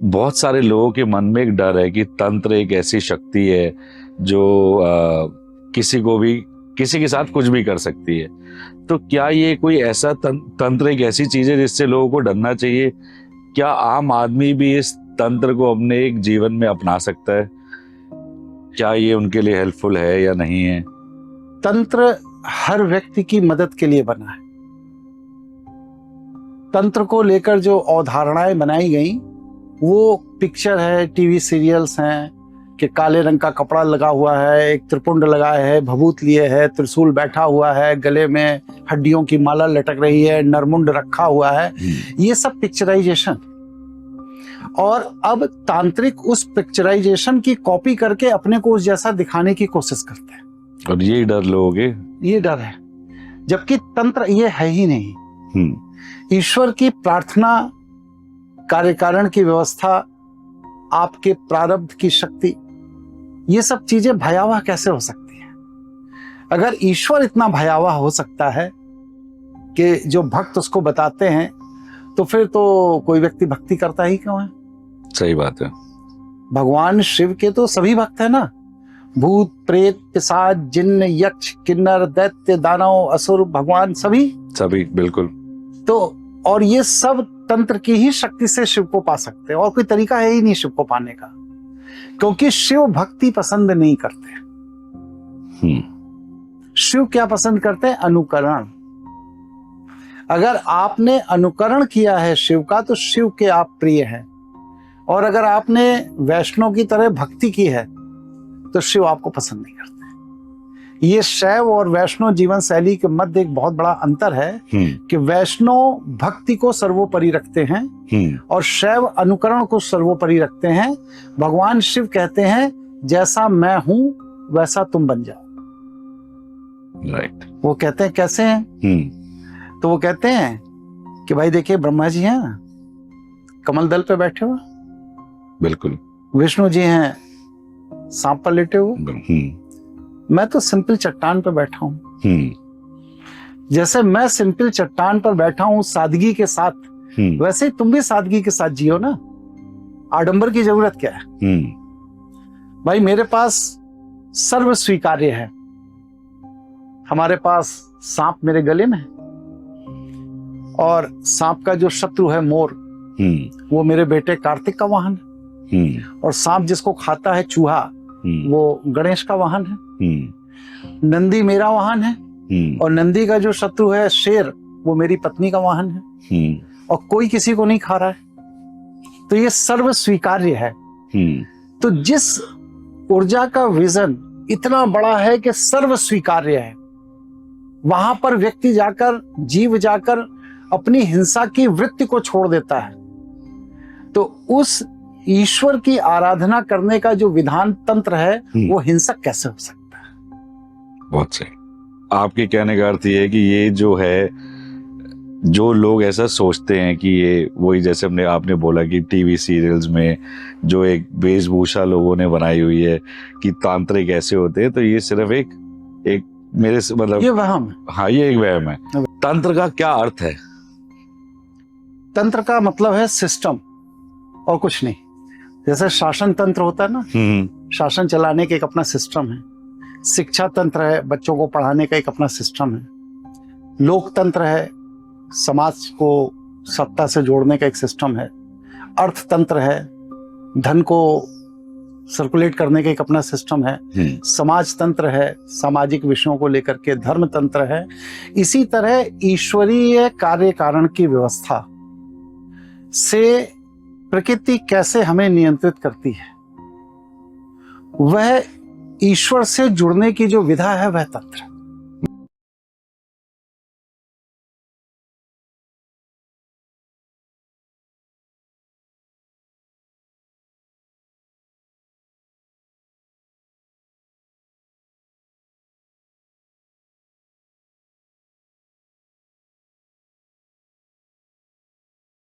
बहुत सारे लोगों के मन में एक डर है कि तंत्र एक ऐसी शक्ति है जो किसी को भी, किसी के साथ कुछ भी कर सकती है। तो क्या ये कोई ऐसा तंत्र एक ऐसी चीज है जिससे लोगों को डरना चाहिए? क्या आम आदमी भी इस तंत्र को अपने एक जीवन में अपना सकता है? क्या ये उनके लिए हेल्पफुल है या नहीं है? तंत्र हर व्यक्ति की मदद के लिए बना है। तंत्र को लेकर जो अवधारणाएं बनाई गई वो पिक्चर है, टीवी सीरियल्स हैं कि काले रंग का कपड़ा लगा हुआ है, एक त्रिपुंड लगाए है, भभूत लिए है, त्रिशूल बैठा हुआ है, गले में हड्डियों की माला लटक रही है, नरमुंड रखा हुआ है। ये सब पिक्चराइजेशन। और अब तांत्रिक उस पिक्चराइजेशन की कॉपी करके अपने को उस जैसा दिखाने की कोशिश करते हैं। और यही डर लोगे? ये डर है, जबकि तंत्र ये है ही नहीं। ईश्वर की प्रार्थना, कार्यकारण की व्यवस्था, आपके प्रारब्ध की शक्ति, ये सब चीजें भयावह कैसे हो सकती है? अगर ईश्वर इतना भयावह हो सकता है कि जो भक्त उसको बताते हैं, तो फिर तो कोई व्यक्ति भक्ति करता ही क्यों है? सही बात है। भगवान शिव के तो सभी भक्त है ना, भूत प्रेत पिशाच जिन्न यक्ष किन्नर दैत्य दानव असुर, भगवान सभी बिल्कुल। तो और ये सब तंत्र की ही शक्ति से शिव को पा सकते हैं, और कोई तरीका है ही नहीं शिव को पाने का, क्योंकि शिव भक्ति पसंद नहीं करते। शिव क्या पसंद करते हैं? अनुकरण। अगर आपने अनुकरण किया है शिव का तो शिव के आप प्रिय हैं, और अगर आपने वैष्णव की तरह भक्ति की है तो शिव आपको पसंद नहीं करते। ये शैव और वैष्णव जीवन शैली के मध्य एक बहुत बड़ा अंतर है कि वैष्णव भक्ति को सर्वोपरि रखते हैं और शैव अनुकरण को सर्वोपरि रखते हैं। भगवान शिव कहते हैं जैसा मैं हूं वैसा तुम बन जाओ। राइट। वो कहते हैं कैसे हैं? तो वो कहते हैं कि भाई देखिए, ब्रह्मा जी हैं कमल दल पे बैठे हुए, बिल्कुल। विष्णु जी हैं सांप पर लेटे हुए, मैं तो सिंपल चट्टान पर बैठा हूं। जैसे मैं सिंपल चट्टान पर बैठा हूं सादगी के साथ, वैसे ही तुम भी सादगी के साथ जियो ना। आडंबर की जरूरत क्या है? भाई मेरे पास सर्व स्वीकार्य है। हमारे पास सांप मेरे गले में है, और सांप का जो शत्रु है मोर, वो मेरे बेटे कार्तिक का वाहन है, और सांप जिसको खाता है चूहा, वो गणेश का वाहन है। नंदी मेरा वाहन है, और नंदी का जो शत्रु है शेर, वो मेरी पत्नी का वाहन है, और कोई किसी को नहीं खा रहा है। तो ये सर्व स्वीकार्य है। तो जिस ऊर्जा का विजन इतना बड़ा है कि सर्व स्वीकार्य है, वहां पर व्यक्ति जाकर, जीव जाकर अपनी हिंसा की वृत्ति को छोड़ देता है। तो उस ईश्वर की आराधना करने का जो विधान तंत्र है वो हिंसक कैसे हो सकता है? बहुत सही। आपके कहने का अर्थ ये है कि ये जो है, जो लोग ऐसा सोचते हैं कि ये वही, जैसे आपने बोला कि टीवी सीरियल्स में जो एक वेशभूषा लोगों ने बनाई हुई है कि तांत्रिक ऐसे होते हैं, तो ये सिर्फ एक मेरे से मतलब ये वहम है। हाँ, ये एक वहम है। तंत्र का क्या अर्थ है? तंत्र का मतलब है सिस्टम और कुछ नहीं। जैसे शासन तंत्र होता है ना, शासन चलाने का एक अपना सिस्टम है। शिक्षा तंत्र है, बच्चों को पढ़ाने का एक अपना सिस्टम है। लोकतंत्र है, समाज को सत्ता से जोड़ने का एक सिस्टम है। अर्थतंत्र है, धन को सर्कुलेट करने का एक अपना सिस्टम है। समाज तंत्र है, सामाजिक विषयों को लेकर के। धर्म तंत्र है। इसी तरह ईश्वरीय कार्य कारण की व्यवस्था से प्रकृति कैसे हमें नियंत्रित करती है, वह ईश्वर से जुड़ने की जो विधा है वह तंत्र।